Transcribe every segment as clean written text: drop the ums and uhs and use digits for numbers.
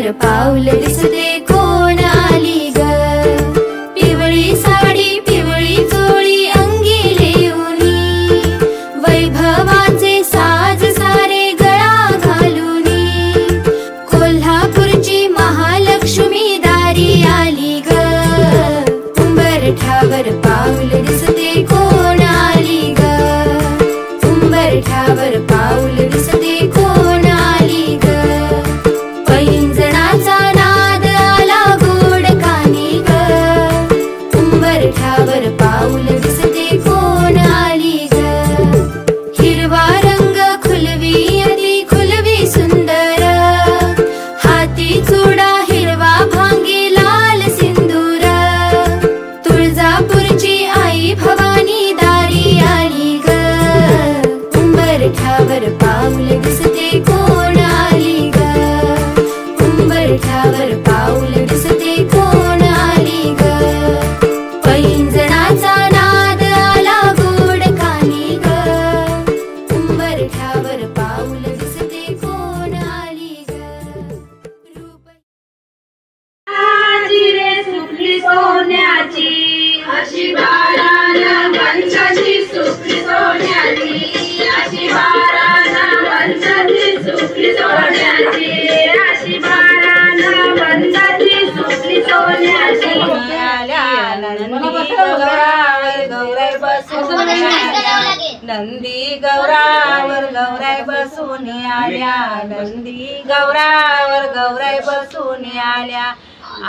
मंचावर पाऊल दिसते कोण आली ग. पिवळी साडी पिवळी चोळी अंगी लेऊनी, वैभवाचे साज सारे गळा घालूनी, कोल्हापूरची महालक्ष्मी दारी आली ग. उंबरठ्यावर पाऊल दिसते कोण आली ग. उंबरठ्यावर पाऊल दिसते कोण आली ग. पैंजणाचा नाद आला गोड कानी ग. उंबरठ्यावर पाऊल दिसते कोण आली ग. हिरवा रंग खुलवी अति खुलवी सुंदर, हाती चुडा हिरवा भांगी लाल सिंदूर, तुळजापूरची आई भवानी दारी आली ग. उंबरठ्यावर पाऊल दिसते कोण आली ग. उंबरठ्यावर पाऊल दिसते कोण आली ग. पैंजणाचा नाद आला गोड कानी ग. उंबरठ्यावर पाऊल दिसते कोण आली ग. आजी रे सुकली सोन्याची, अशी बारानं मंचाची सुकली सोन्याची, अशी बारानं मंचाची सुकली सोन्याची, अशी बारानं मंचाची सुकली सोन्याची. नंदी गौरावर गौराई बसून आल्या, नंदी गौरावर गौराई बसून आल्या.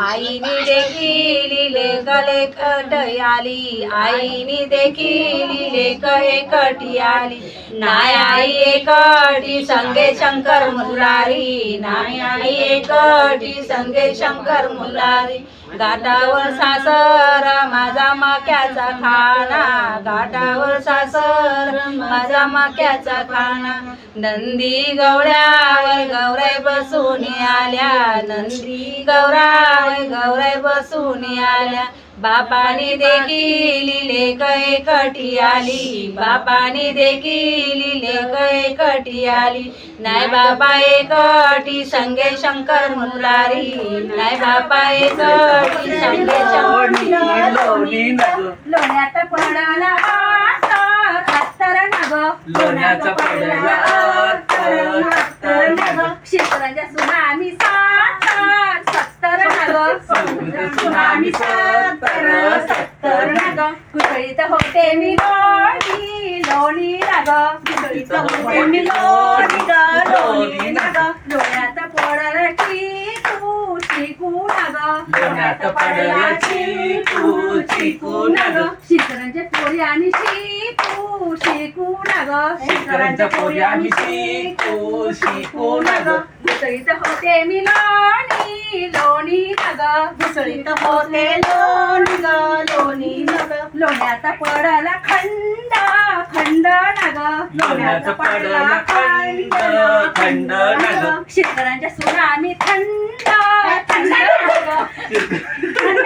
आईने देखील लेक लेकट आली, आईने देखील लेक एकटी आली. नाय आई एकटी संगे शंकर मुरारी, नाय आई एकटी संगे शंकर मुरारी. घाटावर सासर माझा माक्याचा खाना, घाटावर सासर माझा माक्याचा खाना. नंदी गौऱ्यावर गौराई बसून आल्या, नंदी गौरावर गौराई बसून आल्या. बापाने देखील लेक एकटी आली, बापाने देखील लेक एकटी आली. नाय बाबा एकटी संगे शंकर मुरारी, नाय बाबा एकटी संगे शंकर. लोण्यात पडला हत्तर नग, लोण्यात पडला हत्तर नग. क्षेत्राच्या सुना आम्ही 70 नग, आम्ही 70 नग. कुसळीत होते मी लोणी लोणी नग, कुसळीत होते मी लोणी ग लोणी नग. लोण्यात पडला चिकू चिकू नग, लोण्यात पडला चिकू चिकू नग. शिकरांच्या पोरी आणि शिकू शिकू नग, शिकरांच्या पोरी आणि शिकू शिकू नग. घुसळीत होते मी लोणी लोणी नग, घुसळीत होते लोणी ग लोणी नग. लोण्यात पडला खंड खंड नग, लोण्यात पडला खंड खंड नग. शेतकऱ्यांच्या सुना आम्ही थंड थंड नग, थंड